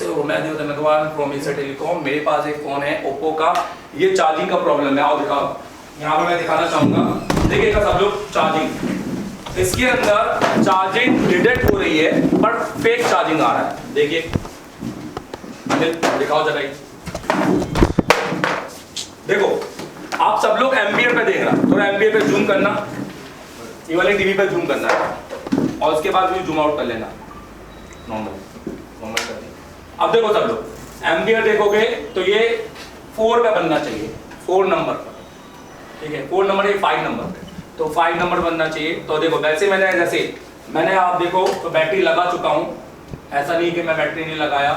कैसे हो? मैं देवता मेघवाल फ्रॉम एशिया टेलीकॉम। मेरे पास एक फ़ोन है ओप्पो का, ये चार्जिंग का प्रॉब्लम है। आओ दिखाओ, यहाँ पर मैं दिखाना चाहूँगा। देखिएगा सब लोग, चार्जिंग इसके अंदर चार्जिंग डिटेक्ट हो रही है पर फेक चार्जिंग आ रहा है। देखिए दिखाओ जरा, देखो आप सब लोग एम्पियर पे देख रहा, थोड़ा एम्पियर पे जूम करना, ये वाले टीवी पे जूम करना है और उसके बाद भी जूम आउट कर लेना, नॉर्मल कर दिया। अब देखो सब लोग एम्पियर देखोगे तो ये 4 पे बनना चाहिए, 4 नंबर पर, ठीक है। 4 नंबर, ये 5 नंबर पे, तो 5 नंबर बनना चाहिए। तो देखो वैसे मैंने आप देखो तो बैटरी लगा चुका हूँ, ऐसा नहीं कि मैं बैटरी नहीं लगाया,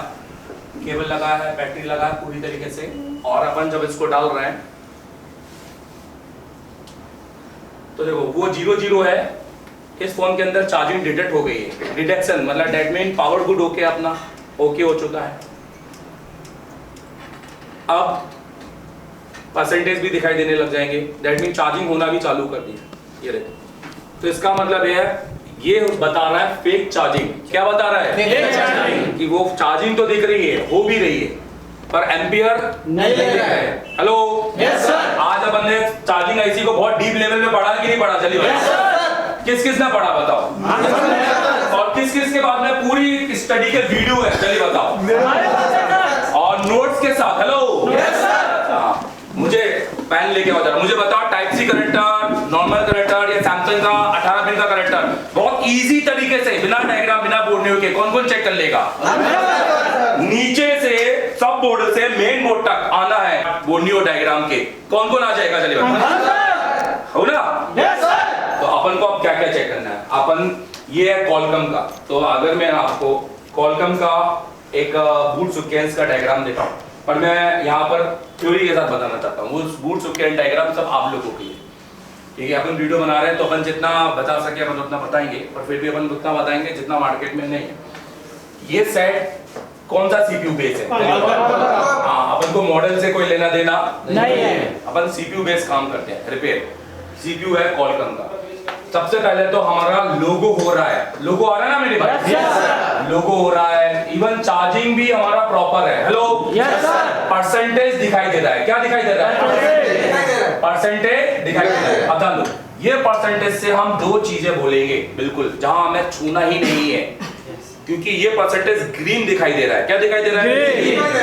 केबल लगाया है, बैटरी लगा है पूरी तरीके से। और अपन जब इसको डाल रहे हैं तो देखो वो 0 है, इस फोन के अंदर चार्जिंग डिटेक्ट हो गई है। डिटेक्शन मतलब that mean power good okay, अपना ओके हो चुका है। अब परसेंटेज भी दिखाई देने लग जाएंगे, डेट मीन चार्जिंग होना भी चालू कर दी, ये देखो। तो इसका मतलब ये बता रहा है फेक चार्जिंग। क्या बता रहा है? कि वो चार्जिंग तो दिख रही है, हो भी रही है, पर एम्पियर नहीं ले रहा है। Hello, yes sir. आज अपन ने चार्जिंग आईसी को बहुत डीप लेवल पे पढ़ा कि नहीं पढ़ा? चलिए बताओ, किस ने पढ़ा बताओ, और किस के बाद में पूरी स्टडी के वीडियो है, चलिए बताओ, और नोट्स के साथ। Hello, yes sir. मुझे पेन लेके आओ जरा, मुझे बताओ type C connector, normal connector या सैमसंग का 18 पिन का कनेक्टर बहुत इजी तरीके से बिना डायग्राम बिना बोर्ड के कौन चेक कर लेगा? नीचे से सब बोर्ड से मेन बोर्ड तक आना है, बोर्नियो डायग्राम के कौन आ जाएगा? चलिए हो ना? Yes sir. तो अपन को अब क्या क्या चेक करना है? अपन ये है कॉलकम का, तो अगर मैं आपको कॉलकम का एक बूट सुकेंस का डायग्राम दिखाऊं, पर मैं यहाँ पर थ्योरी के साथ बताना चाहता हूँ। वो बूट सुकेंस डायग्राम सब आप लोगों के लिए, ठीक है। अपन वीडियो बना रहे हैं तो अपन जितना बता सके अपन उतना बताएंगे, पर फिर भी अपन उतना बताएंगे जितना मार्केट में नहीं है। ये सेट कौन सा सीपीयू बेस है? हाँ, अपन को मॉडल से कोई लेना देना नहीं है, अपन सीपीयू बेस काम करते हैं। रिपेयर सीपीयू है कॉलकम का। सबसे पहले तो हमारा लोगो हो रहा है, लोगो आ रहा है ना मेरे पास? yes, लोगो हो रहा है, इवन चार्जिंग भी हमारा प्रॉपर है। हेलो, yes, परसेंटेज दिखाई दे रहा है। क्या दिखाई दे रहा है? परसेंटेज दिखाई दे रहा है। अब जान लो, ये परसेंटेज से हम 2 चीजें बोलेंगे बिल्कुल, जहां हमें छूना ही नहीं है, क्योंकि ये परसेंटेज ग्रीन दिखाई दे रहा है। क्या दिखाई दे रहा है?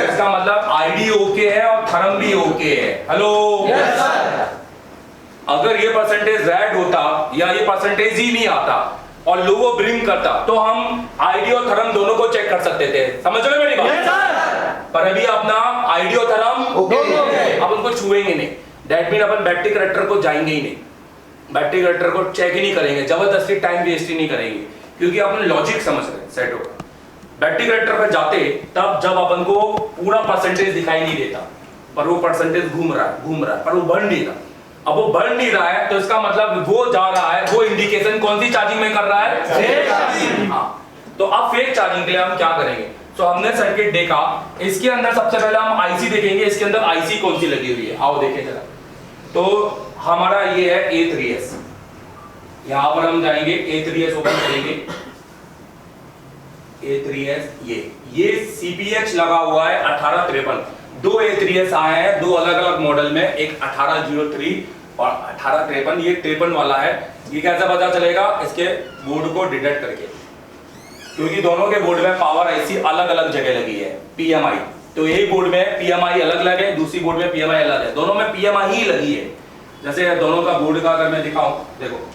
इसका मतलब आईडी ओके है और थर्म भी ओके है। हेलो, yes, अगर ये परसेंटेज रेड होता या ये परसेंटेज ही नहीं आता और लोगो ब्लिंक करता तो हम आईडी और थर्म दोनों को चेक कर सकते थे। समझ रहे मेरी बात? yes, पर अभी अपना आईडी और थर्म अब उनको छुएंगे नहीं, that mean upon battery character को जाएंगे ही नहीं, बैटरी करेक्टर को चेक ही नहीं करेंगे, जबरदस्ती टाइम वेस्ट ही नहीं करेंगे, क्योंकि अपन लॉजिक समझ रहे हैं सेट होगा। बैटरी करेक्टर पर जाते तब जब अपन को पूरा परसेंटेज दिखाई नहीं देता, पर वो परसेंटेज घूम रहा है पर वो बढ़ नहीं रहा। अब वो बढ़ नहीं रहा है तो इसका मतलब वो जा रहा है, वो इंडिकेशन कौन सी चार्जिंग में कर रहा है? Fake charging. हाँ, तो अब फेक चार्जिंग के लिए हम क्या करेंगे? तो हमने सर्किट देखा, इसके अंदर सबसे पहले हम आईसी देखेंगे, इसके अंदर आईसी कौन सी लगी हुई है, आओ देखें जरा। तो हमारा ये है A3S, यहां पर हम जाएंगे A3S ओपन करेंगे, A3S ये CPH लगा हुआ है 1853। 2 A3S आए हैं, 2 अलग अलग मॉडल में, एक 1803 और 1853। ये 53 वाला है। ये कैसे पता चलेगा? इसके बोर्ड को डिटेक्ट करके, क्योंकि दोनों के बोर्ड में पावर आईसी अलग अलग जगह लगी है, PMI। तो यही बोर्ड में PMI अलग अलग है, दूसरी बोर्ड में PMI अलग है, दोनों में PMI ही लगी है। जैसे दोनों का बोर्ड का अगर मैं दिखाऊं, देखो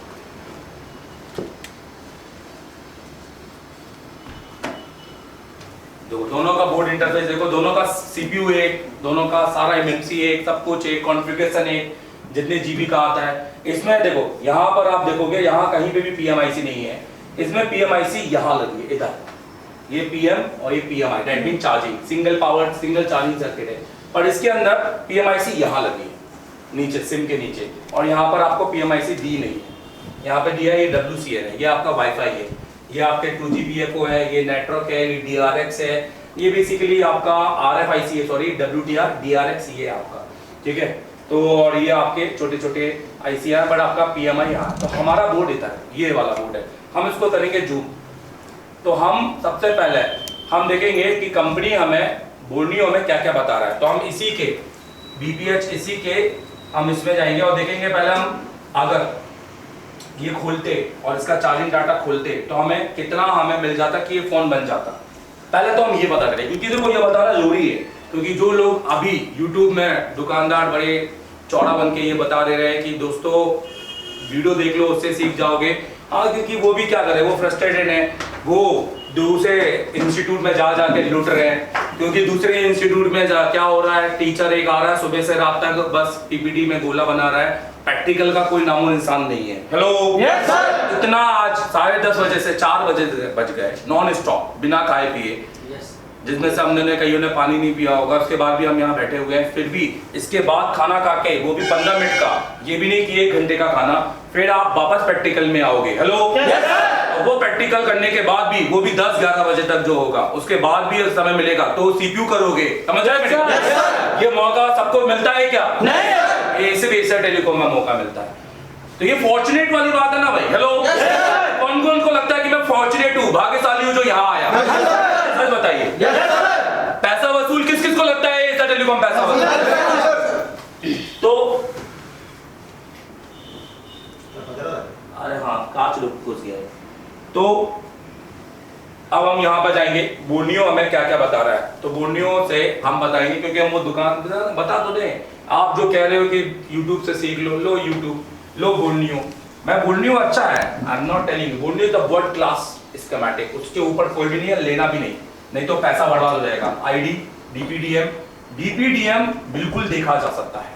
दोनों का बोर्ड इंटरफेस देखो, दोनों का CPU एक, दोनों का सारा MMC एक, सब कुछ एक, कॉन्फ़िगरेशन एक, जितने जीबी का आता है। इसमें देखो यहाँ पर आप देखोगे यहाँ कहीं पे भी PMIC नहीं है, इसमें PMIC यहाँ लगी है, इधर ये PM और ये PMI, that mean charging, single power single charging circuit है। पर इसके अंदर PMIC यहाँ लगी है नीचे, सिम के नीचे, और यहाँ पर आपको PMIC दी नहीं है। यहाँ पे दिया ये WCN है, ये आपका वाईफाई है, ये आपके 2GPFO है, ये नेटवर्क है, ये DRX है, ये बेसिकली आपका RFIC है, सॉरी WTR DRX ये आपका, ठीक है। तो और ये आपके छोटे छोटे ICR, बट आपका PMI यहाँ। तो हमारा बोर्ड इधर ये वाला बोर्ड है, हम इसको करेंगे जूम। तो हम सबसे पहले हम देखेंगे कि कंपनी हमें बोर्नियो हमें क्या क्या बता रहा है। तो हम इसी के BPH इसी के हम इसमें जाएंगे और देखेंगे। पहले हम अगर ये खोलते और इसका चार्जिंग डाटा खोलते तो हमें कितना हमें मिल जाता कि ये फोन बन जाता। पहले तो हम ये पता करें, क्योंकि देखो ये बताना जरूरी है, क्योंकि जो लोग अभी YouTube में दुकानदार बड़े चौड़ा बन के ये बता दे रहे हैं कि दोस्तों वीडियो देख लो उससे सीख जाओगे। हाँ, क्योंकि वो भी क्या करे, वो फ्रस्ट्रेटेड है, वो दूसरे इंस्टीट्यूट में जा जाके लुट रहे हैं। क्योंकि दूसरे इंस्टीट्यूट में क्या हो रहा है, टीचर एक आ रहा है सुबह से रात तक बस PPT में गोला बना रहा है, प्रैक्टिकल का कोई नामो इंसान नहीं है। Hello yes sir. इतना आज 10:30 बजे से 4 बजे बज गए नॉन स्टॉप बिना खाए पिए, जिसमें से हमने कईयों ने पानी नहीं पिया होगा। उसके बाद भी हम यहाँ बैठे हुए हैं, फिर भी इसके बाद खाना खा के वो भी 15 मिनट का, ये भी नहीं कि 1 घंटे का खाना, फिर आप वापस प्रैक्टिकल में आओगे। हेलो और वो प्रैक्टिकल करने के बाद भी वो भी 10-11 बजे तक जो होगा, उसके बाद भी समय मिलेगा तो CPU करोगे। समझ रहे हैं? ये मौका सबको मिलता है क्या? नहीं, ये सिर्फ एशिया टेलीकॉम में मौका मिलता है। तो ये फॉर्चुनेट वाली बात है ना भाई। हेलो कौन कौन को लगता है कि मैं फॉर्चुनेट हूँ, भाग्यशाली हूँ जो यहाँ आया? सच बताइए, पैसा वसूल किस किस को लगता है एशिया टेलीकॉम पैसा वसूल? तो अरे हाँ, कांच लुक घुस गया है। तो अब हम यहाँ पर जाएंगे, बोर्नियो हमें क्या क्या बता रहा है। तो बोर्नियो से हम बताएंगे, क्योंकि हम वो दुकान बता तो दें। आप जो कह रहे हो कि YouTube से सीख लो, लो YouTube, लो बोर्नियो। मैं बोर्नियो अच्छा है, I am not telling, Borneo the world class schematic, उसके ऊपर कोई भी नहीं है, लेना भी नहीं तो पैसा बर्बाद हो जाएगा। ID DPDM बिल्कुल देखा जा सकता है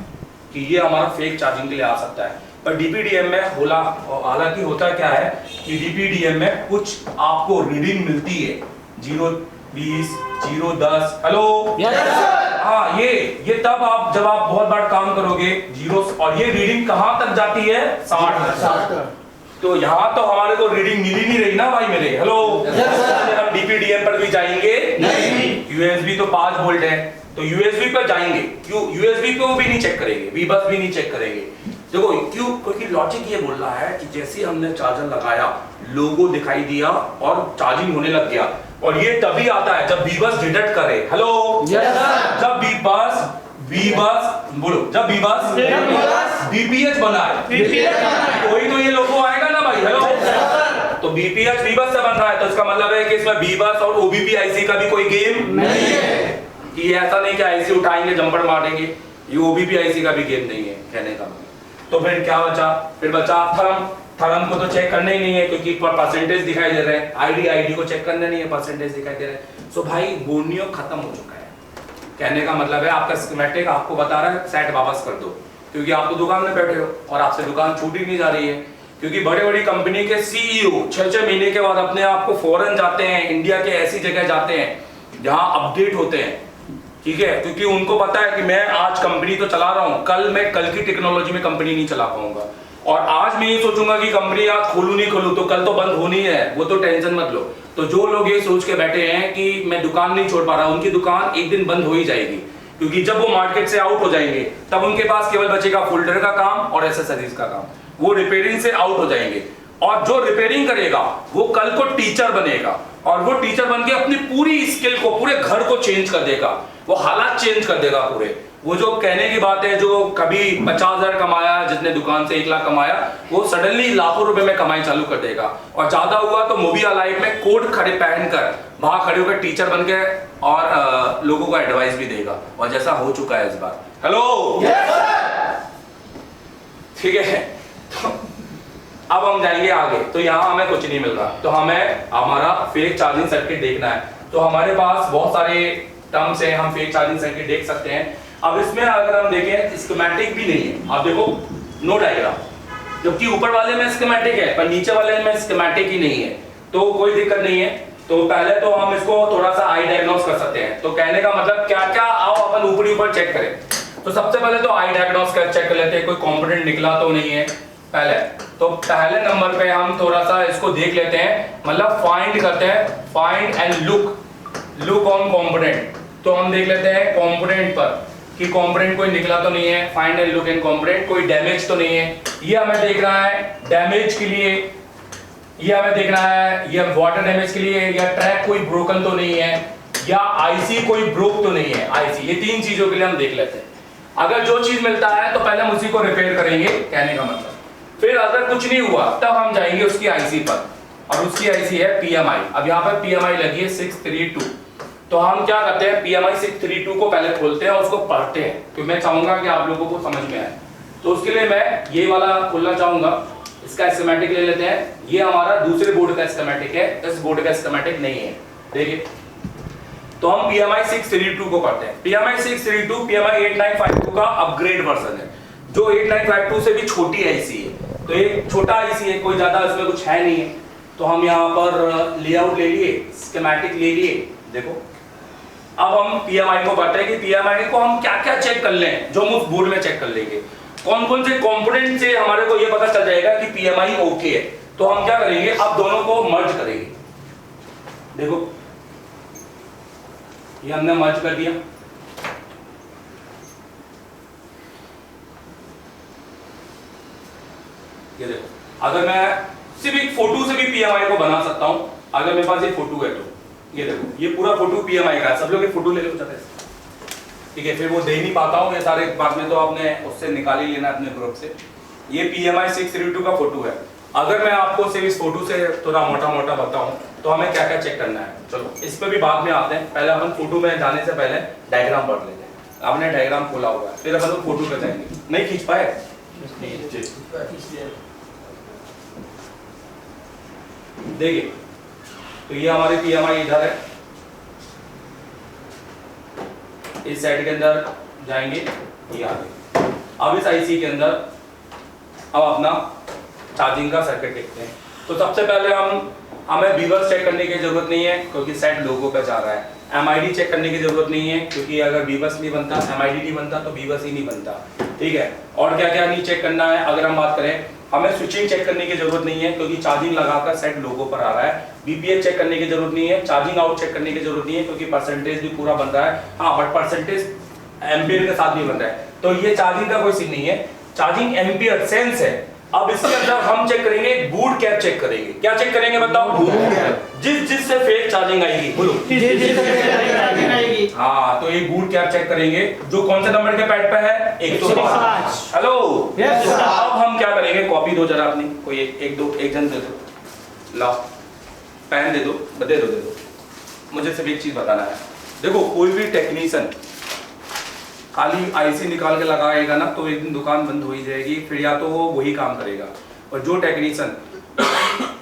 कि ये हमारा फेक चार्जिंग के लिए आ सकता है, पर DPDM में हालांकि होता क्या है कि DPDM में कुछ आपको रीडिंग मिलती है 0-20 0-10। हेलो हाँ, ये तब आप जब आप बहुत बार काम करोगे जीरो, और ये रीडिंग कहां तक जाती है? 60। तो यहाँ तो हमारे को रीडिंग मिल ही नहीं रही ना भाई मेरे। हेलो हम DPDM पर भी जाएंगे नहीं, USB तो 5 वोल्ट है, तो USB पर जाएंगे क्यों? USB पे वो भी नहीं चेक करेंगे, V-बस भी नहीं चेक करेंगे। देखो क्यों, क्योंकि लॉजिक ये बोल रहा है कि जैसे हमने चार्जर लगाया, लोगो दिखाई दिया और चार्जिंग होने लग गया, और ये तभी आता है जब V-बस डिटेक्ट करे। हेलो जब V-बस बोलो, जब V-बस BPH बनाए, कोई तो ये लोगो आएगा ना भाई। हेलो तो BPH V-बस से बन रहा है, तो इसका मतलब है कि इसमें V-बस और OBP IC का भी कोई गेम नहीं है, कि ऐसा नहीं कि IC उठाएंगे जंपर मारेंगे, ये OBP IC का भी गेम नहीं है कहने का। तो फिर क्या बचा? फिर बचा थर्म को तो चेक करना ही नहीं है, क्योंकि परसेंटेज दिखाई दे रहे हैं। ID को चेक करना नहीं है, परसेंटेज दिखाई दे रहे हैं। सो भाई बोर्नियो खत्म हो चुका है। कहने का मतलब है आपका स्कीमेटिक आपको बता रहा है सेट वापस कर दो, क्योंकि आप तो दुकान में बैठे हो और आपसे दुकान छूटी नहीं जा रही है। क्योंकि बड़ी बड़ी कंपनी के CEO 6-6 महीने के बाद अपने आप को फॉरेन जाते हैं, इंडिया के ऐसी जगह जाते हैं जहां अपडेट होते हैं, ठीक है, क्योंकि उनको पता है कि मैं आज कंपनी तो चला रहा हूं, कल मैं कल की टेक्नोलॉजी में कंपनी नहीं चला पाऊंगा, और आज मैं ये सोचूंगा कि कंपनी आज खोलूं नहीं खोलूं, तो कल तो बंद होनी है, वो तो टेंशन मत लो। तो जो लोग ये सोच के बैठे हैं कि मैं दुकान नहीं छोड़ पा रहा, उनकी दुकान एक दिन बंद हो ही जाएगी, क्योंकि जब वो मार्केट से आउट हो जाएंगे तब उनके पास केवल बचेगा फोल्डर का काम और एसेसरीज का काम। वो रिपेयरिंग से आउट हो जाएंगे, और जो रिपेयरिंग करेगा वो कल को टीचर बनेगा, और वो टीचर बन के अपनी पूरी स्किल को, पूरे घर को चेंज कर देगा, वो हालात चेंज कर देगा पूरे। वो जो कहने की बात है, जो कभी 50,000 कमाया, जिसने दुकान से 1 लाख कमाया, वो सडनली लाखों रुपए में कमाई चालू कर देगा, और ज्यादा हुआ तो मोबिया लाइफ में कोट खड़े पहनकर वहां खड़े होकर टीचर बन के और लोगों को एडवाइस भी देगा, और जैसा हो चुका है इस बार। हेलो ठीक है, तो अब हम जाएंगे आगे। तो यहाँ हमें कुछ नहीं मिल रहा, तो हमें हमारा फेक चार्जिंग सर्किट देखना है। तो हमारे पास बहुत सारे टर्म्स हैं, हम फेक चार्जिंग सर्किट देख सकते हैं। अब इसमें अगर हम देखें, स्कीमेटिक भी नहीं है, आप देखो नो डायग्राम, जबकि ऊपर वाले में स्कीमेटिक है पर नीचे वाले में स्कीमेटिक ही नहीं है, तो कोई दिक्कत नहीं है। तो पहले तो हम इसको थोड़ा सा आई डायग्नोस कर सकते हैं। तो कहने का मतलब क्या क्या, आओ अपन ऊपर चेक करें। तो सबसे पहले तो आई डायग्नोस कर चेक कर लेते हैं, कोई कंपोनेंट निकला तो नहीं है पहले। तो पहले नंबर पे हम थोड़ा सा इसको देख लेते हैं, मतलब फाइंड करते हैं, find and look on component. तो हम देख लेते हैं कंपोनेंट पर कि कंपोनेंट कोई निकला तो नहीं है, find and look in component, कोई डैमेज तो नहीं है, ये हमें देख रहा है। डैमेज के लिए ये हमें देखना है, ये वाटर डैमेज के लिए, या ट्रैक कोई ब्रोकन तो नहीं है, या आईसी कोई ब्रोक तो नहीं है। आईसी, ये तीन चीजों के लिए हम देख लेते हैं। अगर जो चीज मिलता है तो पहले हम उसी को रिपेयर करेंगे, कहने का मतलब। फिर अगर कुछ नहीं हुआ तब हम जाएंगे उसकी आईसी पर, और उसकी आईसी है पीएमआई। अब यहाँ पर पीएमआई लगी है 632, तो हम क्या करते हैं, पीएमआई 632 को पहले खोलते हैं और उसको पढ़ते हैं, क्योंकि मैं चाहूंगा कि आप लोगों को समझ में आए। तो उसके लिए मैं ये वाला खोलना चाहूंगा, इसका स्कीमेटिक ले लेते हैं। ये हमारा दूसरे बोर्ड का स्कीमेटिक है, इस बोर्ड का स्कीमेटिक नहीं है, देखिए। तो हम PMI 632 को करते हैं। PMI 632 PMI 8952 का अपग्रेड वर्जन है, जो 8952 से भी छोटी आईसी है। तो एक छोटा आईसी है, कोई ज्यादा इसमें कुछ है नहीं है। तो हम यहाँ पर लेआउट ले लिए, स्कीमेटिक ले लिए, देखो। अब हम PMI को करते हैं कि PMI को हम क्या क्या चेक कर लें, जो हम उस बोर्ड में चेक कर लेंगे। कौन कौन से कंपोनेंट से हमारे को ये पता चल जाएगा कि PMI ओके है। तो हम क्या करेंगे, अब दोनों को मर्ज करेंगे। देखो ये हमने मर्ज कर दिया। ये देखो, अगर मैं सिर्फ एक फोटो से भी PMI को बना सकता हूं, अगर मेरे पास ये फोटो है तो ये देखो, ये पूरा फोटो PMI का है। सब लोग एक फोटो ले लो चाहते हैं, ठीक है। फिर वो दे नहीं पाता हूँ ये सारे, बाद में तो आपने उससे निकाल ही लेना अपने ग्रुप से। ये PMI 632 का फोटो है। अगर मैं आपको सिर्फ इस फोटो से थोड़ा मोटा मोटा बताऊं तो हमें क्या क्या चेक करना है, चलो इस पे भी बाद में आते हैं। पहले अपन फोटो में जाने से पहले डायग्राम पढ़ लेते हैं। आपने डायग्राम खोला हुआ है, फिर अपन फोटो पे जाएंगे। नहीं खींच पाए? देखिए, तो ये हमारी PMI इधर है, इस साइड के अंदर जाएंगे, ये आगे। अब इस आईसी के अंदर अब अपना चार्जिंग का सर्किट देखते हैं। तो सबसे पहले हमें बीबस चेक करने की जरूरत नहीं है, क्योंकि सेट लोगो पे जा रहा है। एमआईडी चेक करने की जरूरत नहीं है, क्योंकि अगर बीबस नहीं बनता, एमआईडी नहीं बनता तो बीबस ही नहीं बनता, ठीक है। और क्या क्या नहीं चेक करना है, अगर हम बात करें, हमें स्विचिंग चेक करने की जरूरत नहीं है, क्योंकि चार्जिंग लगाकर सेट लोगो पर आ रहा है। बीपीएच चेक करने की जरूरत नहीं है, चार्जिंग आउट चेक करने की जरूरत नहीं है, क्योंकि परसेंटेज भी पूरा बन रहा है। हाँ, बट परसेंटेज एम्पियर के साथ नहीं बन रहा है, तो ये चार्जिंग का कोई सीन नहीं है। चार्जिंग एम्पियर सेंस है। अब इसके अंदर हम चेक करेंगे, बूट कैप चेक करेंगे। क्या चेक करेंगे बताओ? जिस से फेक चार्जिंग आएगी, बोलो। हाँ, तो एक बूट कैप चेक करेंगे, जो कौन से नंबर के पैड पे है? 105। हेलो, अब हम क्या करेंगे, कॉपी दो जरा अपनी, कोई एक जन दे दो, लाओ पेन दे दो, दे दो। मुझे सिर्फ एक चीज बताना है। देखो, कोई भी टेक्नीशियन खाली आईसी निकाल के लगाएगा ना, तो एक दिन दुकान बंद हो ही जाएगी। फिर या तो वो वही काम करेगा, और जो टेक्नीशियन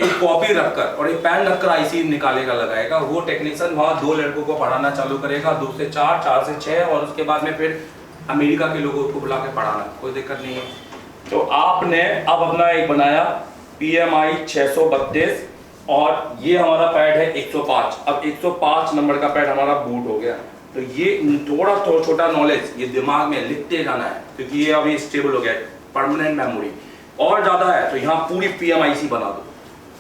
एक कॉपी रखकर और एक पेन रखकर आईसी निकालेगा लगाएगा, वो टेक्नीशियन वहाँ 2 लड़कों को पढ़ाना चालू करेगा, 2 से 4, 4 से 6, और उसके बाद में फिर अमेरिका के लोगों को बुला के पढ़ाना, कोई दिक्कत नहीं है। तो आपने अब अपना एक बनाया PMI 632, और ये हमारा पैड है 105। अब 105 नंबर का पैड हमारा बूट हो गया। तो ये थोड़ा छोटा नॉलेज ये दिमाग में लिखते जाना है, क्योंकि ये अभी स्टेबल हो गया है, परमानेंट मेमोरी। और ज्यादा है तो यहाँ पूरी PMIC बना दो,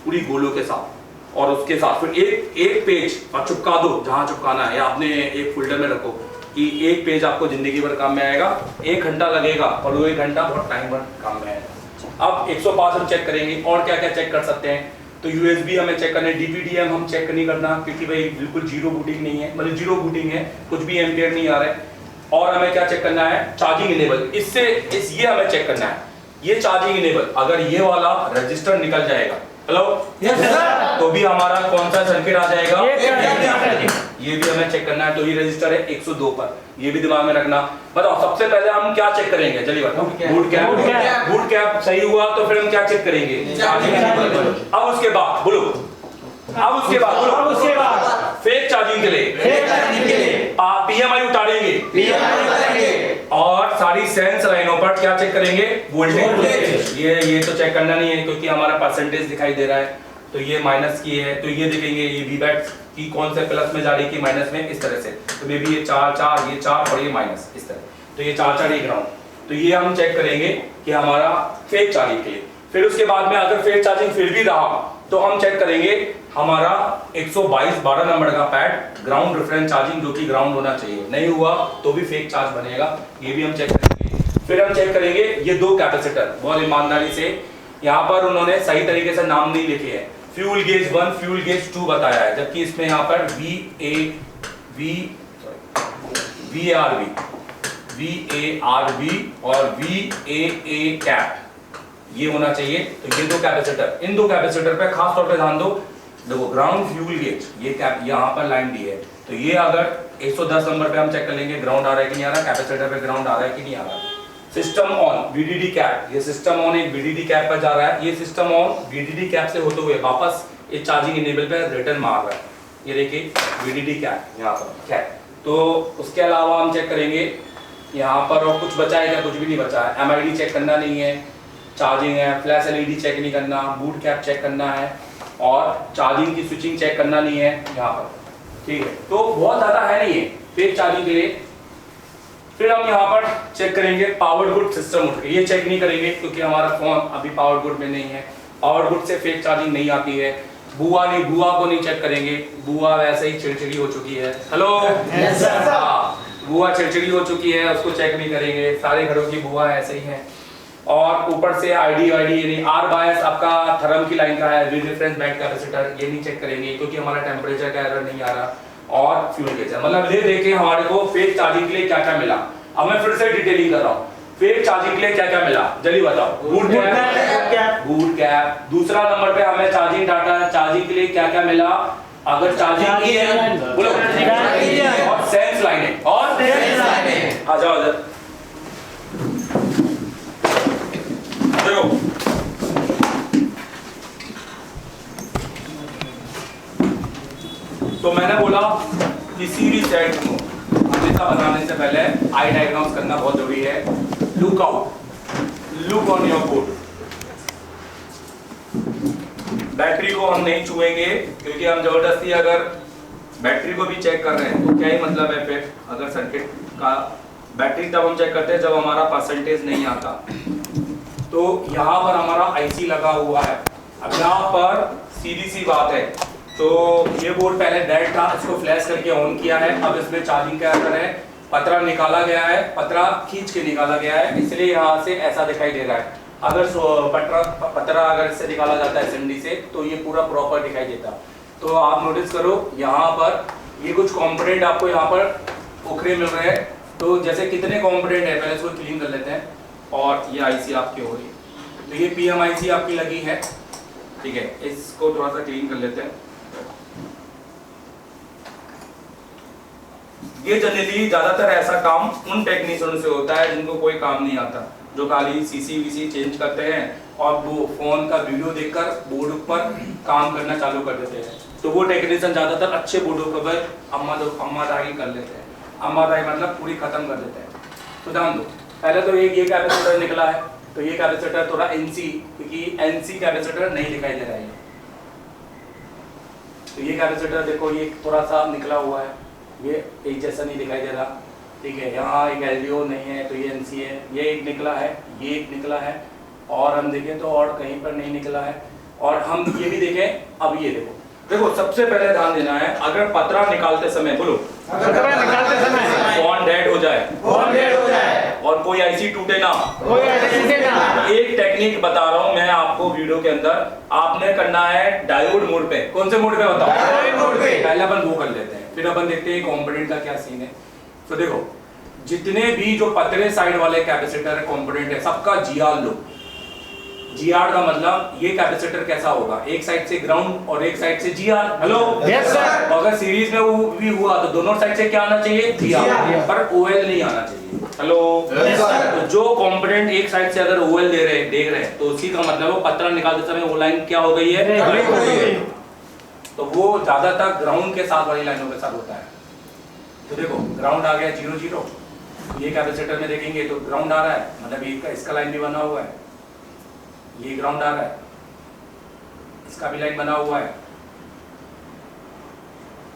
पूरी गोलों के साथ, और उसके साथ फिर एक पेज और चिपका दो जहाँ चिपकाना है, या आपने एक फोल्डर में रखो कि एक पेज आपको जिंदगी भर काम में आएगा। 1 घंटा लगेगा, और वो 1 घंटा बहुत टाइम भर काम में आएगा। अब 105 हम चेक करेंगे। और क्या क्या चेक कर सकते हैं, तो USB हमें चेक करना है, DPDM हम चेक नहीं करना, क्योंकि भाई बिल्कुल जीरो बूटिंग नहीं है, मतलब जीरो बूटिंग है, कुछ भी एम्पियर नहीं आ रहा है। और हमें क्या चेक करना है, चार्जिंग इनेबल। ये हमें चेक करना है, ये चार्जिंग इनेबल। अगर ये वाला रजिस्टर निकल जाएगा, हेलो, तो भी हमारा कौन सा सर्किट आ जाएगा? ये भी हमें चेक करना है। तो ये रजिस्टर है 102 पर, ये भी दिमाग में रखना। बताओ, सबसे पहले हम क्या चेक करेंगे, चलिए बताओ। बूट कैप सही हुआ तो फिर हम क्या चेक करेंगे? अब उसके बाद बोलो, फेक चार्जिंग के लिए PMI उतारेंगे, और सारी सेंस लाइनों पर क्या चेक करेंगे? वोल्टेज। ये तो चेक करना नहीं है, क्योंकि हमारा परसेंटेज दिखाई दे रहा है। तो ये माइनस की है, तो ये देखेंगे ये वीबैट की कौन से प्लस में जा रही है, माइनस में, इस तरह से। तो मे बी ये 4 ये 4 और ये माइनस, इस तरह। तो ये 4 ये ग्राउंड। तो ये हम चेक करेंगे कि हमारा फेक चार्जिंग के लिए। फिर उसके बाद में अगर फेक चार्जिंग फिर भी रहा, तो हम चेक करेंगे हमारा 122 12 नंबर का पैड ग्राउंड रेफरेंस चार्जिंग, जो कि ग्राउंड होना चाहिए। नहीं हुआ तो भी फेक चार्ज बनेगा, ये भी हम चेक करेंगे। फिर हम चेक करेंगे ये 2 कैपेसिटर। बहुत ईमानदारी से यहाँ पर उन्होंने सही तरीके से नाम नहीं लिखे हैं, फ्यूल गेज 1 फ्यूल गेज 2 बताया है, जबकि इसमें यहाँ पर VARB और VAA कैप ये होना चाहिए। तो ये दो कैपेसिटर, इन दो कैपेसिटर पे खास तौर पे ध्यान दो। देखो ग्राउंड फ्यूल गेज ये कैप यहाँ पर लाइन दी है, तो ये अगर 110 नंबर पे हम चेक कर लेंगे ग्राउंड आ रहा है कि नहीं आ रहा, कैपेसिटर पे ग्राउंड आ रहा है कि नहीं आ रहा। सिस्टम ऑन VDD कैप, ये सिस्टम ऑन एक VDD कैप पर जा रहा है, ये सिस्टम ऑन VDD कैप से होते हुए वापस ये चार्जिंग इनेबल पे रिटर्न मार रहा है। ये देखिए VDD कैप यहाँ पर कैप। तो उसके अलावा हम चेक करेंगे यहाँ पर और कुछ बचा है क्या, कुछ भी नहीं बचा है। MID चेक करना नहीं है, चार्जिंग है, फ्लैश LED चेक नहीं करना, बूट कैप चेक करना है और चार्जिंग की स्विचिंग चेक करना नहीं है यहाँ पर, ठीक है। तो बहुत ज़्यादा है नहीं है फेक चार्जिंग के लिए। फिर हम यहाँ पर चेक करेंगे पावर गुड सिस्टम उठ के, ये चेक नहीं करेंगे क्योंकि हमारा फोन अभी पावर गुड में नहीं है। पावर गुड से फेक चार्जिंग नहीं आती है। बुआ को नहीं चेक करेंगे, बुआ वैसे ही चिड़चिड़ी हो चुकी है। Hello Yes, sir. हाँ, बुआ चिड़चिड़ी हो चुकी है, उसको चेक नहीं करेंगे। सारे घरों की बुआ ऐसे ही है। और ऊपर से ID यानी आर बायस आपका थर्मल की लाइन का है, विद रेफरेंस बैंड कैपेसिटर, ये नहीं चेक करेंगे क्योंकि हमारा टेम्परेचर का एरर नहीं आ रहा। और फ्यूल गेज है, मतलब ये देखें हमारे को फेक चार्जिंग के लिए क्या क्या मिला। अब मैं फिर से डिटेलिंग कर रहा हूँ, फेक चार्जिंग के लिए क्या क्या मिला जल्दी बताओ। Boot cap. दूसरा नंबर पे हमें चार्जिंग डाटा, चार्जिंग के लिए क्या क्या मिला, अगर चार्जिंग की है बोलो, और सेंस लाइनें और आ जाओ इधर देखो। तो मैंने बोला किसी भी सेट को हमेशा बनाने से पहले आई डायग्राम्स करना बहुत जरूरी है। Look on your board. Battery को हम नहीं छुएंगे क्योंकि हम जबरदस्ती अगर बैटरी को भी चेक कर रहे हैं तो क्या ही मतलब है फिर। अगर सर्किट का बैटरी तब हम चेक करते हैं जब हमारा परसेंटेज नहीं आता। तो यहाँ पर हमारा IC लगा हुआ है। अब यहाँ पर सीधी सी बात है, तो ये बोर्ड पहले डेड था, इसको फ्लैश करके ऑन किया है। अब इसमें चार्जिंग का एरर है, पतरा निकाला गया है, पतरा खींच के निकाला गया है, इसलिए यहाँ से ऐसा दिखाई दे रहा है। अगर पतरा अगर इससे निकाला जाता है SMD से तो ये पूरा प्रॉपर दिखाई देता। तो आप नोटिस करो यहाँ पर ये कुछ कंपोनेंट आपको यहाँ पर उखरे मिल रहे हैं। तो जैसे कितने कंपोनेंट है पहले इसको क्लीन कर लेते हैं। और ये IC आपकी हो रही, तो ये PMIC आपकी लगी है, ठीक है। इसको थोड़ा सा क्लीन कर लेते हैं। ये जनरली ज्यादातर ऐसा काम उन टेक्नीशियन से होता है जिनको कोई काम नहीं आता, जो खाली CC चेंज करते हैं और वो फोन का वीडियो देखकर बोर्ड पर काम करना चालू कर देते हैं। तो वो टेक्नीशियन ज्यादातर अच्छे बोर्डों पर अम्मादागी कर लेते हैं। अम्मादागी मतलब पूरी खत्म कर देते हैं। तो ध्यान दो, पहले तो ये कैपेसिटर निकला है, तो ये कैपेसिटर थोड़ा NC, क्योंकि NC कैपेसिटर नहीं दिखाई दे रहा है। तो ये कैपेसिटर देखो ये थोड़ा सा निकला हुआ है, ये एक जैसा नहीं दिखाई दे रहा, ठीक है। यहाँ एक LDO नहीं है तो ये NC है, ये एक निकला है, ये एक निकला है, और हम देखें तो और कहीं पर नहीं निकला है। और हम ये भी देखें, अब ये देखो सबसे पहले ध्यान देना है, अगर पतरा निकालते समय बोलो फोन डेड हो जाए और कोई IC टूटे ना, एक टेक्निक बता रहा हूं मैं आपको वीडियो के अंदर, आपने करना है डायोड मोड पे। कौन से मोड पे बताओ? डायोड मोड पे। पहले अपन वो कर लेते हैं, फिर अपन देखते हैं कंपोनेंट का क्या सीन है। तो देखो जितने भी जो पतले साइड वाले कैपेसिटर है कंपोनेंट है, सबका GR लो। GR का मतलब ये कैपेसिटर कैसा होगा, एक साइड से ग्राउंड और एक साइड से GR। Hello yes sir. अगर सीरीज में वो भी हुआ तो दोनों साइड से क्या आना चाहिए? GR, पर OL नहीं आना चाहिए। Hello yes sir. तो जो कंपोनेंट एक साइड से अगर OL देख रहे हैं तो उसी का मतलब वो पतरा निकालते समय वो लाइन क्या हो गई है, तो वो ज्यादातर ग्राउंड के साथ वाली लाइनों के साथ होता है। तो देखो ग्राउंड आ गया 0 0, ये कैपेसिटर में देखेंगे तो ग्राउंड आ रहा है, मतलब इसका लाइन भी बना हुआ है, ये ग्राउंड आ रहा है, इसका भी लाइन बना हुआ है,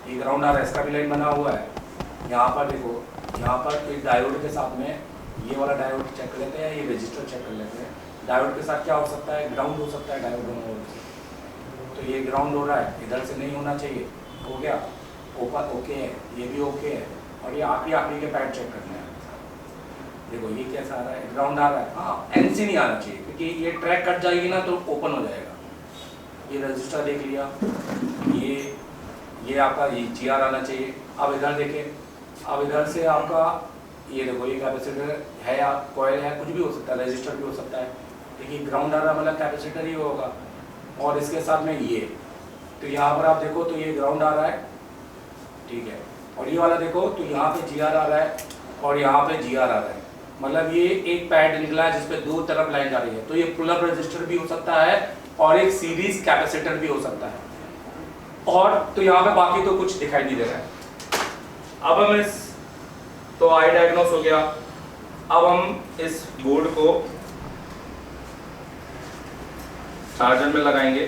ये ग्राउंड आ रहा है, इसका भी लाइन बना हुआ है। यहाँ पर देखो, यहाँ पर एक डायोड के साथ में ये वाला डायोड चेक कर लेते हैं, ये रजिस्टर चेक कर लेते हैं। डायोड के साथ क्या हो सकता है? ग्राउंड हो सकता है डायोड दोनों ओर से। तो ये ग्राउंड हो रहा है, इधर से नहीं होना चाहिए, हो गया ओपन, ओके है, ये भी ओके है। और ये आखिरी के पैड चेक करना है। देखो ये कैसा आ रहा है, ग्राउंड आ रहा है, हाँ NC नहीं आना चाहिए क्योंकि ये ट्रैक कट जाएगी ना तो ओपन हो जाएगा। ये रजिस्टर देख लिया, ये आपका ये GR आना चाहिए। अब इधर देखें, अब इधर से आपका ये देखो, ये कैपेसिटर है या कॉइल है, कुछ भी हो सकता है, रजिस्टर भी हो सकता है। देखिए ग्राउंड आ रहा मतलब कैपेसिटर ही होगा, और इसके साथ में ये, तो यहाँ पर आप देखो तो ये ग्राउंड आ रहा है, ठीक है, और ये वाला देखो तो यहाँ पे GR आ रहा है और यहाँ पे GR आ रहा है, मतलब ये एक पैड निकला है जिसपे दो तरफ लाइन जा रही है। तो ये पुल अप रजिस्टर भी हो सकता है और एक सीरीज कैपेसिटर भी हो सकता है। और तो यहाँ पे बाकी तो कुछ दिखाई नहीं दे रहा है। अब हम इस तो आई डायग्नोस हो गया। अब हम इस बोर्ड को चार्जर में लगाएंगे।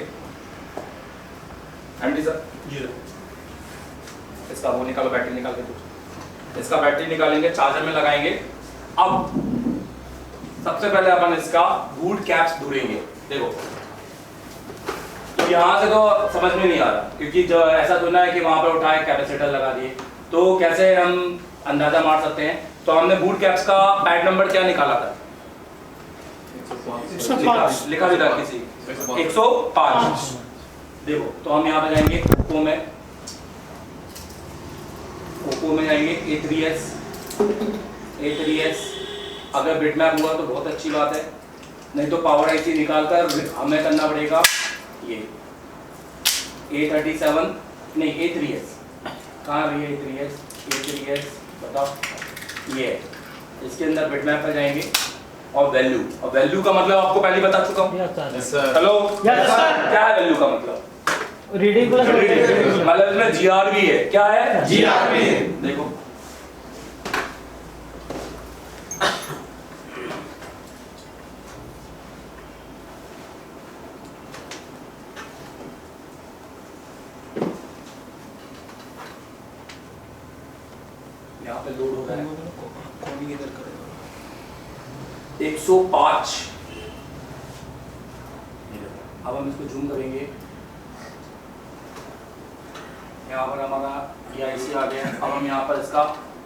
एमडी सर जी, इसका वो निकालो, बैटरी निकाल के कुछ, इसका बैटरी निकालेंगे, चार्जर में लगाएंगे। अब सबसे पहले अपन इसका बूट कैप्स ढूंढेंगे। देखो तो यहाँ से तो समझ में नहीं आ रहा, क्योंकि जो ऐसा तो ना है कि वहां पर उठाए कैपेसिटर लगा दिए, तो कैसे हम अंदाजा मार सकते हैं। तो हमने बूट कैप्स का पैड नंबर क्या निकाला था, 105 लिखा भी था किसी 105। देखो तो हम यहाँ पे जाएंगे ओप्पो में जाएंगे A3S। अगर बिटमैप हुआ तो बहुत अच्छी बात है, नहीं तो पावर आईसी निकालकर हमें करना पड़ेगा ये A37 नहीं A3S, कहाँ है ये A3S बताओ, ये इसके अंदर बिटमैप पर जाएंगे और वैल्यू का मतलब आपको पहले बता चुका हूँ। हेलो क्या है वैल्यू का मतलब, रीडिंग मतलब इसमें GR भी है, क्या है GR भी है। देखो यहाँ पे लोड हो रहा है 105। अब हम इसको जूम करेंगे, यहाँ पर हमारा ये आईसी आ गया। अब हम यहाँ पर इसका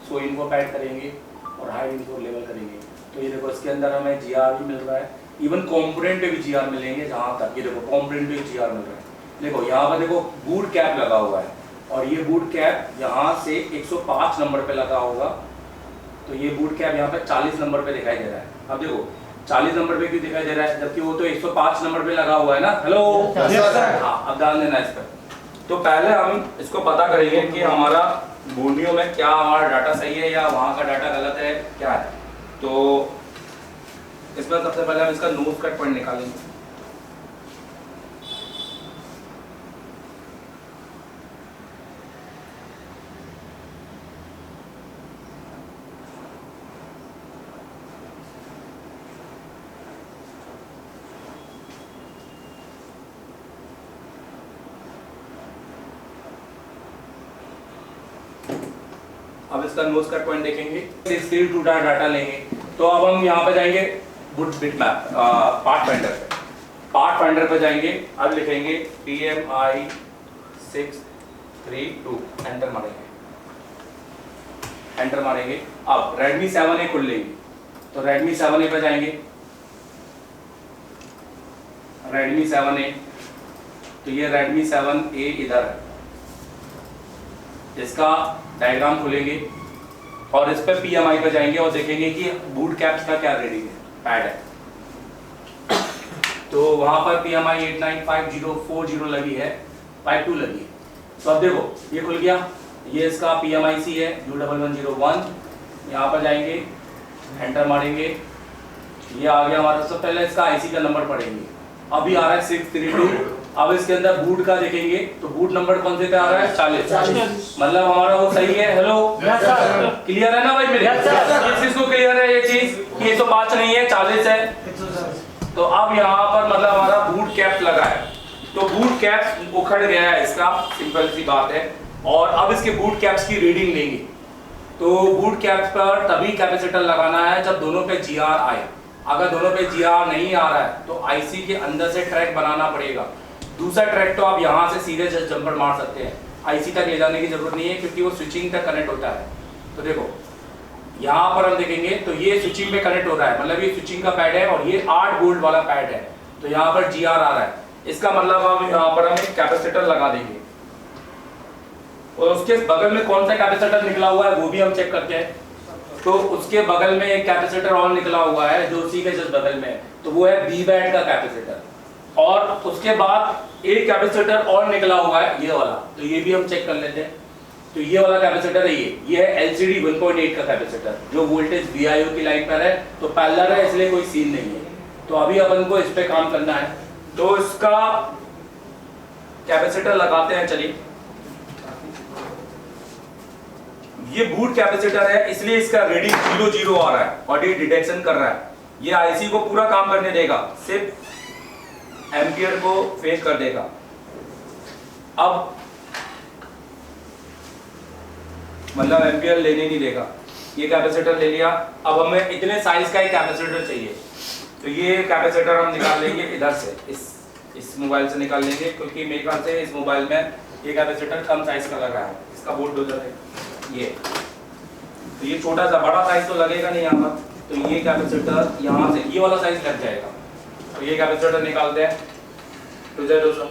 सो इनको पैड करेंगे और हाई इनको लेवल करेंगे। तो ये देखो इसके अंदर हमें GR भी मिल रहा है, इवन कॉम्पोनेंट पे भी GR मिलेंगे। जहाँ तक ये देखो कॉम्पोनेंट पे GR मिल रहा है। देखो यहाँ पर देखो बूट कैप लगा हुआ है और ये बूट कैप यहाँ से 105 नंबर पे लगा होगा, तो ये बूट कैप यहाँ पे 40 नंबर पे दिखाई दे रहा है। अब देखो 40 नंबर पे क्यों दिखाई दे रहा है, जबकि वो तो 105 नंबर पे लगा हुआ है ना। हेलो हाँ, अब डाल देना इस पर। तो पहले हम इसको पता करेंगे कि हमारा बोर्नियो में क्या हमारा डाटा सही है या वहाँ का डाटा गलत है, क्या है। तो इसमें सबसे पहले हम इसका नोज कट पॉइंट निकालेंगे। अब इसका नोज कट पॉइंट देखेंगे, स्क्रीन टू डाटा लेंगे। तो अब हम यहाँ पे जाएंगे बिटमैप पार्ट फाइंडर पे जाएंगे। अब लिखेंगे PMI 632, एंटर मारेंगे। अब Redmi 7A खुल लेंगे, तो Redmi 7A पे जाएंगे। Redmi 7A, तो ये Redmi 7A इधर है, इसका डायग्राम खोलेंगे और इस पे PMI पे जाएंगे और देखेंगे कि बूट कैप्स का क्या रीडिंग है, पैड है। तो वहां पर PMI 895040 लगी है, 52 लगी है। तो अब देखो ये खुल गया, ये इसका PMIC है U1101। यहाँ पर जाएंगे, एंटर मारेंगे, ये आ गया हमारा। सबसे पहले इसका IC का नंबर पढ़ेंगे, अभी आ रहा है 632। अब इसके अंदर बूट का देखेंगे तो बूट नंबर कौन से पे आ रहा है, 40। मतलब हमारा वो सही है। हेलो क्लियर है ना भाई मेरे, किस चीज को क्लियर है ये चीज कि 105 नहीं है, 40 है। तो अब यहाँ पर मतलब हमारा बूट कैप लगा है, तो बूट कैप उखड़ गया है इसका, सिंपल सी बात है। और अब इसके बूट कैप्स की रीडिंग लेंगे। तो बूट कैप्स पर तभी कैपेसिटर लगाना है जब दोनों पे GR आए। अगर दोनों पे GR नहीं आ रहा है तो IC के अंदर से ट्रैक बनाना पड़ेगा। दूसरा ट्रैक तो आप यहाँ से सीधे जंपर मार सकते हैं, IC तक ले जाने की जरूरत नहीं है, क्योंकि वो स्विचिंग तक कनेक्ट होता है। तो देखो यहाँ पर हम देखेंगे तो ये स्विचिंग पे कनेक्ट हो रहा है, मतलब ये स्विचिंग का पैड है और ये 8 वोल्ट वाला पैड है। तो यहाँ पर GR आ रहा है, इसका मतलब अब यहाँ पर हम एक कैपेसिटर लगा देंगे और उसके बगल में कौन सा कैपेसिटर निकला हुआ है वो भी हम चेक करते हैं। तो उसके बगल में एक कैपेसिटर और निकला हुआ है जो उसी के जस्ट बगल में है, तो वो है V-बैट का कैपेसिटर। और उसके बाद एक कैपेसिटर और निकला हुआ है ये वाला, तो ये भी हम चेक कर लेते हैं। तो ये वाला कैपेसिटर है, ये है LCD 1.8 का कैपेसिटर जो वोल्टेज VIO की लाइन पर है, तो पैरेलल है इसलिए कोई सीन नहीं है। तो अभी अपन को इस पे काम करना है, तो इसका कैपेसिटर लगाते हैं। चलिए, ये बूट कैपेसिटर है इसलिए इसका रीडिंग 0 आ रहा है और ये डिटेक्शन कर रहा है। ये आईसी को पूरा काम करने देगा, सिर्फ एम्पियर को फेज कर देगा। अब मतलब एम्पियर लेने नहीं देगा। ये कैपेसिटर ले लिया। अब हमें इतने साइज का एक कैपेसिटर चाहिए, तो ये कैपेसिटर हम निकाल लेंगे इधर से, इस मोबाइल से निकाल लेंगे, क्योंकि मेरे ख्याल से इस मोबाइल में ये कैपेसिटर कम साइज का लगा है। इसका बोर्ड डोजर है ये, तो ये छोटा सा, बड़ा साइज तो लगेगा नहीं यहाँ पर, तो ये कैपेसिटर यहाँ से ये वाला साइज लग जाएगा। तो ये कैपेसिटर निकालते हैं, डोजर दोस्तों।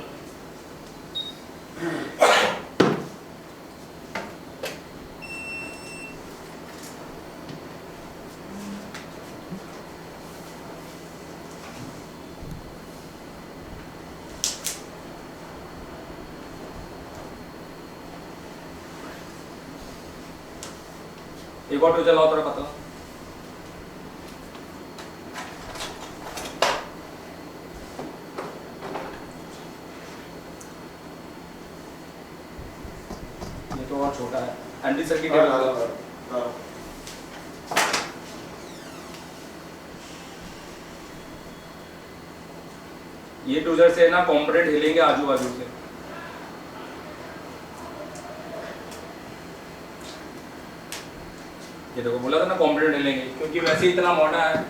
एक और डोजर लाओ थोड़ा पतला। ये तो और छोटा है, एंटी सर्किट टेबल। ये डोजर से ना कॉम्पोनेंट हिलेंगे आजू बाजू से। ये देखो, बोला था ना कॉम्पोनेंट हिलेंगे, क्योंकि वैसे ही इतना मोटा है।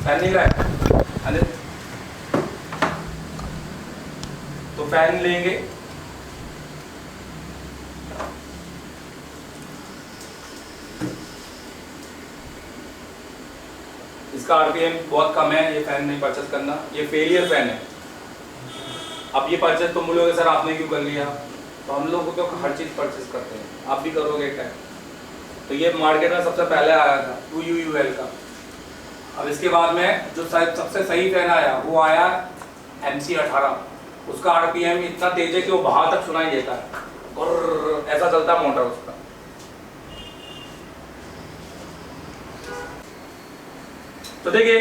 फैन नहीं रहा है, तो फैन लेंगे। इसका आरपीएम बहुत कम है, ये फैन नहीं परचेस करना, ये फेलियर फैन है। अब ये परचेस तुम बोलोगे सर आपने क्यों कर लिया, तो हम लोग तो हर चीज परचेस करते हैं, आप भी करोगे क्या। तो ये मार्केट में सबसे पहले आया था 2UUL का। अब इसके बाद में जो सबसे सही फैन आया वो आया MC18। उसका आरपीएम इतना तेज है कि वो बाहर तक सुनाई देता है और ऐसा चलता मोटर उसका। तो देखिए,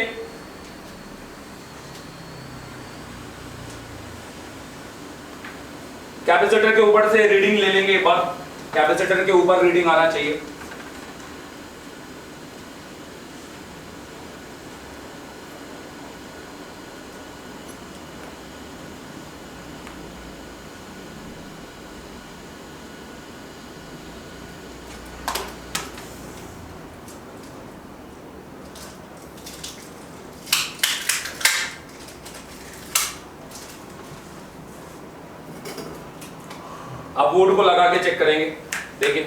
कैपेसिटर के ऊपर से रीडिंग ले लेंगे एक बार। कैपेसिटर के ऊपर रीडिंग आना चाहिए। अब बोर्ड को लगा के चेक करेंगे। देखिए,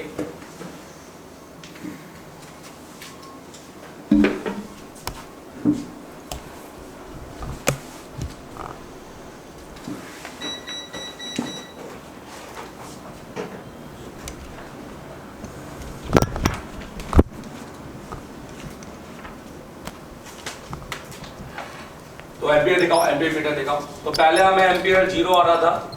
तो एम्पियर दिखाओ, एम्पियर मीटर दिखाओ। तो पहले हमें एम्पियर 0 आ रहा था,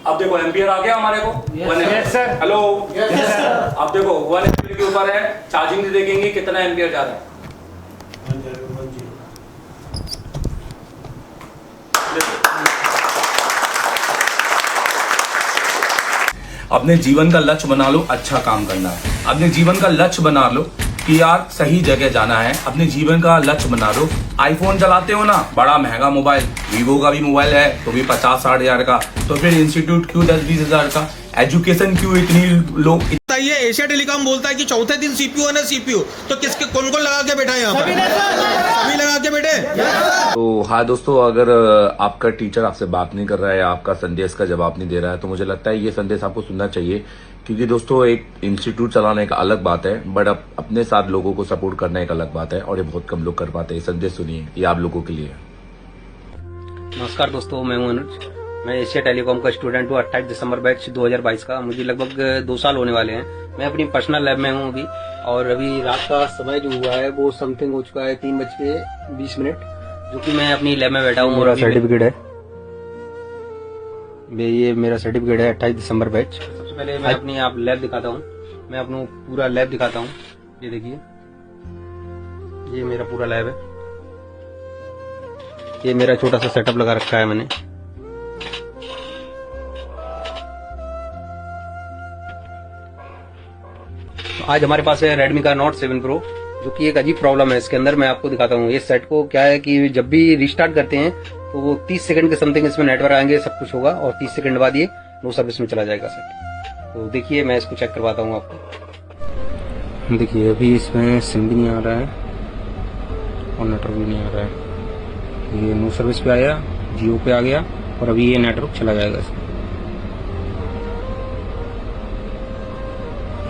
अब देखो एम्पियर आ गया हमारे को। Yes, sir. Hello Yes, sir. अब देखो 1 एम्पियर के ऊपर है, चार्जिंग देखेंगे कितना एम्पियर जा रहा है। अपने जीवन का लक्ष्य बना लो, अच्छा काम करना है। अपने जीवन का लक्ष्य बना लो कि यार सही जगह जाना है। अपने जीवन का लक्ष्य बना लो। आईफोन चलाते हो ना, बड़ा महंगा मोबाइल, वीवो का भी मोबाइल है तो भी 50-60 हजार का, तो फिर इंस्टीट्यूट क्यों 10-20 हजार का, एजुकेशन क्यों इतनी लोग। ये एशिया टेलीकॉम बोलता है कि चौथे दिन सीपीयू है ना सीपीयू, तो किसके कौन कौन लगा के बैठा है यहाँ पे? सभी लगा के बैठे। तो हाँ दोस्तों, अगर आपका टीचर आपसे बात नहीं कर रहा है, आपका संदेश का जवाब नहीं दे रहा है, तो मुझे लगता है ये संदेश आपको सुनना चाहिए। क्योंकि दोस्तों एक इंस्टीट्यूट चलाना एक अलग बात है, बट अपने साथ लोगों को सपोर्ट करना एक अलग बात है, और ये बहुत कम लोग कर पाते हैं। संदेश सुनिए, ये आप लोगों के लिए है। नमस्कार दोस्तों, मैं हूं अनुज। मैं एशिया टेलीकॉम का स्टूडेंट हूँ, 28 दिसंबर बैच 2022 का। मुझे लगभग 2 साल होने वाले हैं। मैं अपनी पर्सनल लैब में हूँ अभी, और अभी रात का समय जो हुआ है वो समथिंग हो चुका है 3:20, जो कि मैं अपनी लैब में बैठा हूँ। मेरा सर्टिफिकेट है, ये मेरा सर्टिफिकेट है 28 दिसंबर बैच। सबसे पहले मैं अपनी आप लैब दिखाता हूँ, मैं अपना पूरा लैब दिखाता हूँ। ये देखिए, ये मेरा पूरा लैब है। ये मेरा छोटा सा सेटअप लगा रखा है मैंने। आज हमारे पास है Redmi का Note 7 Pro, जो कि एक अजीब प्रॉब्लम है इसके अंदर। मैं आपको दिखाता हूँ। इस सेट को क्या है कि जब भी रिस्टार्ट करते हैं तो वो 30 सेकंड के समथिंग इसमें नेटवर्क आएंगे, सब कुछ होगा, और 30 सेकंड बाद ये नो सर्विस में चला जाएगा सेट। तो देखिए, मैं इसको चेक करवाता हूँ आपको। देखिए, अभी इसमें सिम भी नहीं आ रहा है और नेटवर्क भी नहीं आ रहा है। ये नो सर्विस पे आया, जियो पे आ गया, और अभी ये नेटवर्क चला जाएगा इसमें।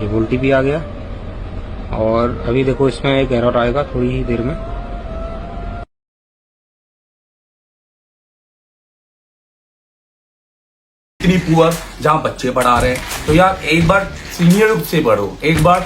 ये वोल्टी भी आ गया, और अभी देखो इसमें एक एरर आएगा थोड़ी ही देर में। इतनी पुअर जहाँ बच्चे पढ़ा रहे हैं, तो यार एक बार सीनियर से पढ़ो, एक बार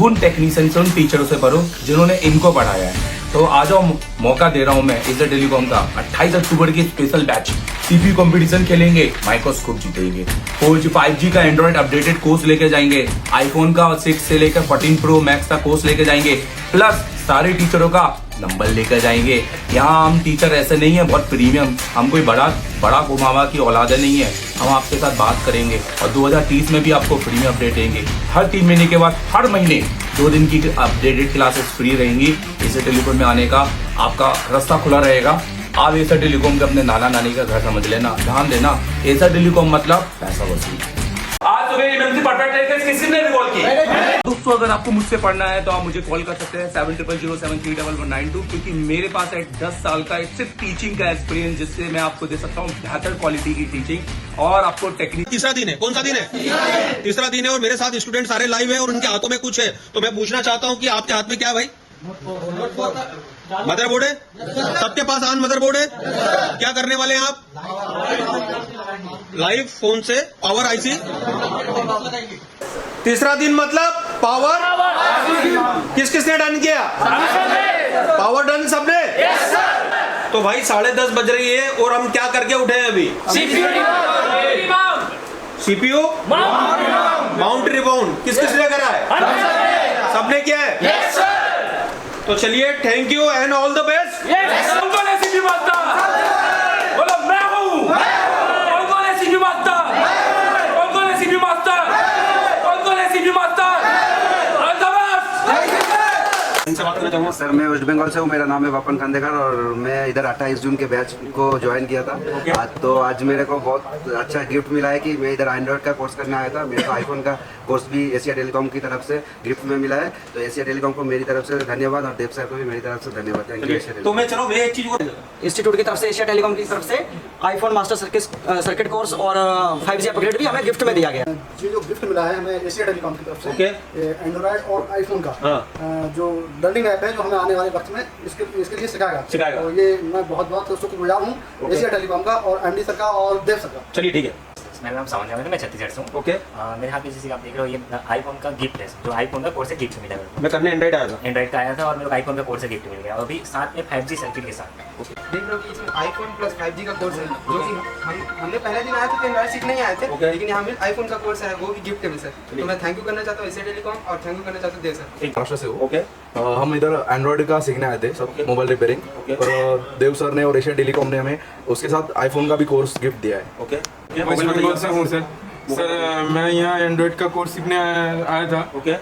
उन टेक्नीशियन से, उन टीचरों से पढ़ो जिन्होंने इनको पढ़ाया है। तो आ जाओ, मौका दे रहा हूं मैं एशिया टेलीकॉम का 28 अक्टूबर की स्पेशल बैच। सीपीयू कंपटीशन खेलेंगे, माइक्रोस्कोप जीतेंगे, 4G 5G का एंड्रॉइड अपडेटेड कोर्स लेके जाएंगे, आईफोन का 6 से लेकर 14 प्रो मैक्स का कोर्स लेके जाएंगे, प्लस सारे टीचरों का नंबर लेकर जाएंगे। यहाँ हम टीचर ऐसे नहीं है बहुत प्रीमियम, हम कोई बड़ा घुमावा की औलादे नहीं है। हम आपके साथ बात करेंगे, और 2030 में भी आपको फ्री में अपडेट देंगे। हर 3 महीने के बाद हर महीने 2 दिन की अपडेटेड क्लासेस फ्री रहेंगी। एशिया टेलीकॉम में आने का आपका रास्ता खुला रहेगा। आप एशिया टेलीकॉम के अपने नाना नानी का घर समझ लेना, ध्यान देना। एशिया टेलीकॉम मतलब पैसा वसूल। आज सुबह इमरजेंसी परफेक्ट लेकर किसने भी कॉल की? दोस्तों, अगर आपको मुझसे पढ़ना है तो आप मुझे कॉल कर सकते हैं 7007373192, क्योंकि मेरे पास है 10 साल का सिर्फ टीचिंग का एक्सपीरियंस, जिससे मैं आपको दे सकता हूँ बेहतर क्वालिटी की टीचिंग और आपको टेक्निक। तीसरा दिन है, कौन सा दिन है? तीसरा दिन है, और मेरे साथ स्टूडेंट सारे लाइव है, और उनके हाथों में कुछ है। तो मैं पूछना चाहता हूँ कि आपके हाथ में क्या है भाई? मदरबोर्ड है? सबके पास ऑन मदरबोर्ड है। क्या करने वाले हैं आप? लाइव फोन से पावर आईसी। तीसरा दिन मतलब पावर किस किसने डन किया? पावर डन सबने। तो भाई 10:30 बज रही है, और हम क्या करके उठे हैं अभी? सीपीयू माउंट रिबाउंड किस किसने करा है? सबने किया है। तो चलिए, thank you and all the best. कौन है सीपी मास्टर? बोलो मैं हूँ। कौन है सीपी मास्टर? कौन है सीपी मास्टर? कौन है सीपी मास्टर? इनसे बात करना चाहूँगा। सर, मैं वेस्ट बंगाल से हूँ। मेरा नाम है वापन खानदेकर, और मैं इधर 28 जून के बैच को ज्वाइन किया था। आज मेरे को बहुत अच्छा गिफ्ट मिला है कि मैं इधर एंड्रॉइड का कोर्स करने आया था। मेरे को आईफोन का कोर्स भी एशिया टेलीकॉम की तरफ से गिफ्ट में मिला है। तो एशिया टेलीकॉम को मेरी तरफ से धन्यवाद, और देव सर को भी मेरी तरफ से धन्यवाद। थैंक यू एशिया तो मैं चलो मैं एक चीज को इंस्टीट्यूट की तरफ से, एशिया टेलीकॉम की तरफ से आईफोन मास्टर सर्किट कोर्स और 5G अपग्रेड भी हमें गिफ्ट में दिया गया। ये जो गिफ्ट मिला है हमें एशिया टेलीकॉम की तरफ से, ओके, एंड्रॉइड और आईफोन का जो लर्निंग ऐप है, जो हमें आने वाले वक्त में इसके लिए सिखाएगा। तो ये मैं बहुत शुक्रगुजार हूँ एशिया टेलीकॉम का, और एमडी सर का, और देव सर का। चलिए ठीक है। मेरा नाम सावन है, मैं छत्तीसगढ़ से हूँ। ओके, मेरे यहाँ पे जैसे आप देख रहे हो ये आईफोन का गिफ्ट है, जो आईफोन का कोर्स से गिफ्ट मिला मेरे मैं करने एंड्रॉइड आया था। को। एंड्रॉइड का आया था और मेरे को आईफोन का कोर्स से गिफ्ट मिल गया, और अभी साथ में 5G सर्किट के साथ। देख रहे हो कि इसमें आईफोन प्लस 5G का कोर्स है, जो कि हमने पहले दिन आए थे तो एंड्रॉइड सीखने ही आए थे, लेकिन यहाँ पे आईफोन का कोर्स है, वो भी गिफ्ट है सर। तो मैं थैंक यू करना चाहता हूँ एशिया टेलीकॉम और थैंक यू करना चाहता हूँ देव सर। महाराष्ट्र से हो। ओके, हम इधर एंड्रॉइड का सीखने आए थे सब, मोबाइल रिपेयरिंग, और देव सर ने और एशिया टेलीकॉम ने हमें उसके साथ आईफोन का भी कोर्स गिफ्ट दिया है। ओके, वेस्ट बंगाल से हूँ सर। सर मैं यहाँ एंड्रॉइड का कोर्स सीखने आया था। ओके,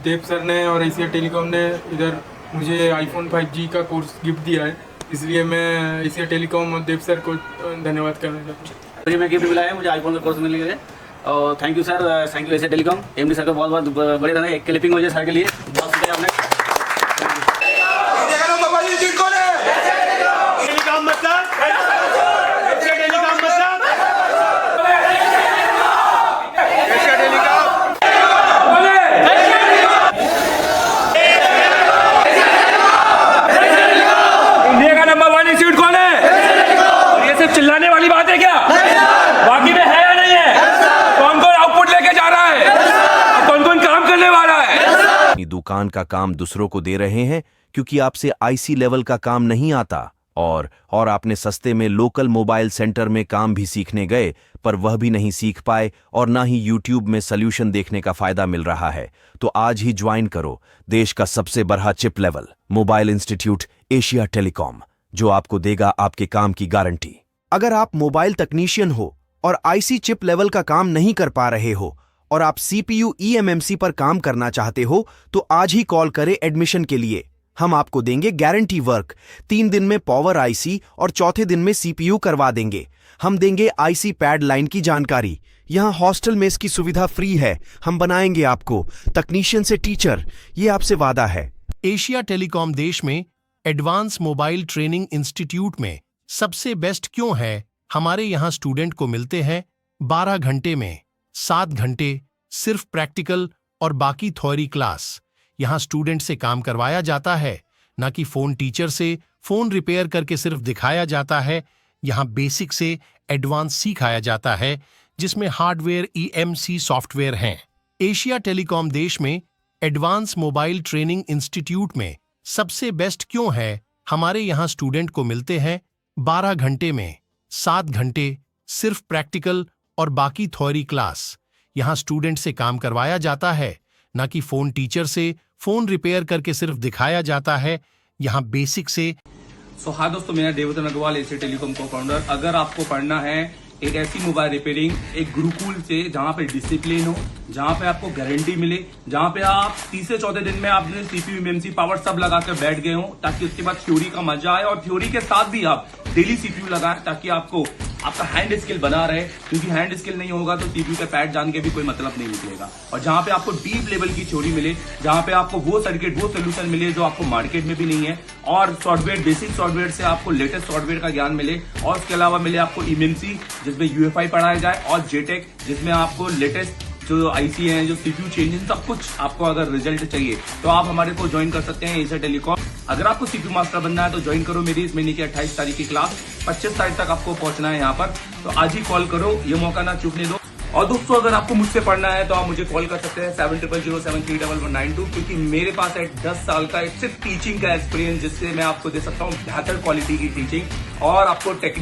देव सर ने और एशिया टेलीकॉम ने इधर मुझे आईफोन 5G का कोर्स गिफ्ट दिया है, इसलिए मैं एशिया टेलीकॉम और देव सर को धन्यवाद करना चाहता हूँ। मुझे मैं गिफ्ट मिला है, मुझे आईफोन का कोर्स मिल गया है, और thank you sir, thank you Asia telecom MD sir का बहुत बहुत बड़े धन्यवाद। एक क्लिपिंग हो जाए सर के लिए, बहुत शुक्रिया आपने। इंडिया का नंबर 1 इंस्टीट्यूट कौन है? और ये सिर्फ चिल्लाने वाली बात है क्या? बाकी में है या नहीं है? कौन कौन आउटपुट लेके जा रहा है? कौन कौन काम करने वाला है? अपनी दुकान का काम दूसरों को दे रहे हैं क्योंकि आपसे आईसी लेवल का काम नहीं आता, और आपने सस्ते में लोकल मोबाइल सेंटर में काम भी सीखने गए पर वह भी नहीं सीख पाए, और ना ही यूट्यूब में सॉल्यूशन देखने का फायदा मिल रहा है। तो आज ही ज्वाइन करो देश का सबसे बड़ा chip level mobile institute Asia telecom, जो आपको देगा आपके काम की गारंटी। अगर आप मोबाइल तकनीशियन हो और आईसी चिप लेवल का काम नहीं कर पा रहे हो, और आप सीपीयू ईएमएमसी पर काम करना चाहते हो, तो आज ही कॉल करें एडमिशन के लिए। हम आपको देंगे गारंटी वर्क, 3 दिन में पावर आईसी और चौथे दिन में सीपीयू करवा देंगे। हम देंगे आईसी पैड लाइन की जानकारी। यहाँ हॉस्टल में इसकी सुविधा फ्री है। हम बनाएंगे आपको तकनीशियन से टीचर, ये आपसे वादा है। एशिया टेलीकॉम देश में एडवांस मोबाइल ट्रेनिंग इंस्टीट्यूट में सबसे बेस्ट क्यों है? हमारे यहाँ स्टूडेंट को मिलते हैं 12 घंटे में 7 घंटे सिर्फ प्रैक्टिकल और बाकी थ्योरी क्लास। यहाँ स्टूडेंट से काम करवाया जाता है, ना कि फोन टीचर से फोन रिपेयर करके सिर्फ दिखाया जाता है। यहाँ बेसिक से एडवांस सिखाया जाता है, जिसमें हार्डवेयर ईएमसी सॉफ्टवेयर हैं। एशिया टेलीकॉम देश में एडवांस मोबाइल ट्रेनिंग इंस्टीट्यूट में सबसे बेस्ट क्यों है? हमारे यहाँ स्टूडेंट को मिलते हैं 12 घंटे में 7 घंटे सिर्फ प्रैक्टिकल और बाकी थ्योरी क्लास। यहाँ स्टूडेंट से काम करवाया जाता है, ना कि फोन टीचर से फोन रिपेयर करके सिर्फ दिखाया जाता है। यहाँ बेसिक से हाय दोस्तों, मेरा देवतन अग्रवाल एशिया टेलीकॉम को फाउंडर। अगर आपको पढ़ना है एक ऐसी मोबाइल रिपेयरिंग, एक गुरुकुल से जहां पे डिसिप्लिन हो, जहां पे आपको गारंटी मिले, जहां पे आप तीसरे चौथे दिन में आपने सीपीयू एमएमसी पावर सब लगा कर बैठ गए हो, ताकि उसके बाद थ्योरी का मजा आए, और थ्योरी के साथ भी आप डेली सीपीयू लगाएं, ताकि आपको आपका हैंड स्किल बना रहे। क्योंकि हैंड स्किल नहीं होगा तो सीपीयू का पैड जान के भी कोई मतलब नहीं निकलेगा। और जहां पे आपको डीप लेवल की थ्योरी मिले, जहां पे आपको वो सर्किट, वो सोल्यूशन मिले जो आपको मार्केट में भी नहीं है, और सॉफ्टवेयर, बेसिक सॉफ्टवेयर से आपको लेटेस्ट सॉफ्टवेयर का ज्ञान मिले, और उसके अलावा मिले आपको ईएमसी जिसमें यूएफआई पढ़ाया जाए, और जेटेक जिसमें आपको लेटेस्ट जो आईसी है, जो सीपीयू चेंजेस, सब कुछ आपको अगर रिजल्ट चाहिए तो आप हमारे को ज्वाइन कर सकते हैं एशिया टेलीकॉम। अगर आपको सीपीयू मास्टर बनना है तो ज्वाइन करो मेरी इस महीने की 28 तारीख की क्लास। 25 तारीख तक आपको पहुंचना है यहाँ पर, तो आज ही कॉल करो, ये मौका ना चूकने दो। और दोस्तों, अगर आपको मुझसे पढ़ना है तो आप मुझे कॉल कर सकते हैं 7007311192, क्योंकि मेरे पास है 10 साल का सिर्फ टीचिंग का एक्सपीरियंस, जिससे मैं आपको दे सकता हूँ बेहतर क्वालिटी की टीचिंग और आपको टेक्निक